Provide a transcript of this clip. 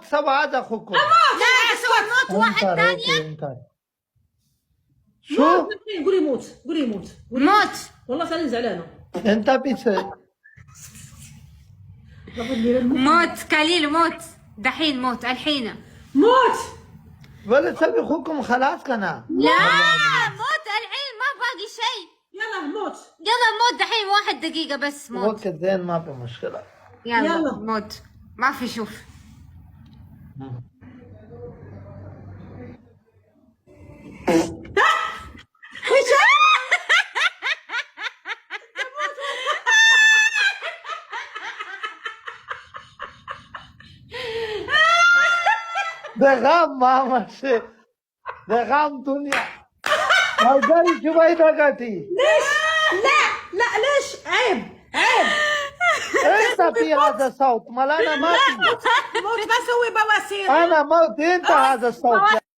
موت 7 هذا اخوكم. لا اسود موت واحد انكر ثانية. انكر. شو؟ قولي موت، قولي موت، قولي موت. والله ثاني زعلانه. انت بس موت كليل موت دحين موت الحين. موت. ولا تسوي اخوكم خلاص كان. لا موت الحين ما باقي شيء. يلا موت. يلا موت دحين 1 دقيقة بس موت. وقت زين ما في مشكلة. يلا موت ما في شوف. ده غام ما ماشي. ده غام دنيا. هاي شو باي دقاتي؟ ليش؟ لا ليش؟ عيب عيب. انت في هذا الصوت، مال انا ما في. موت ما اسوي بواسير. انا موت انت هذا الصوت.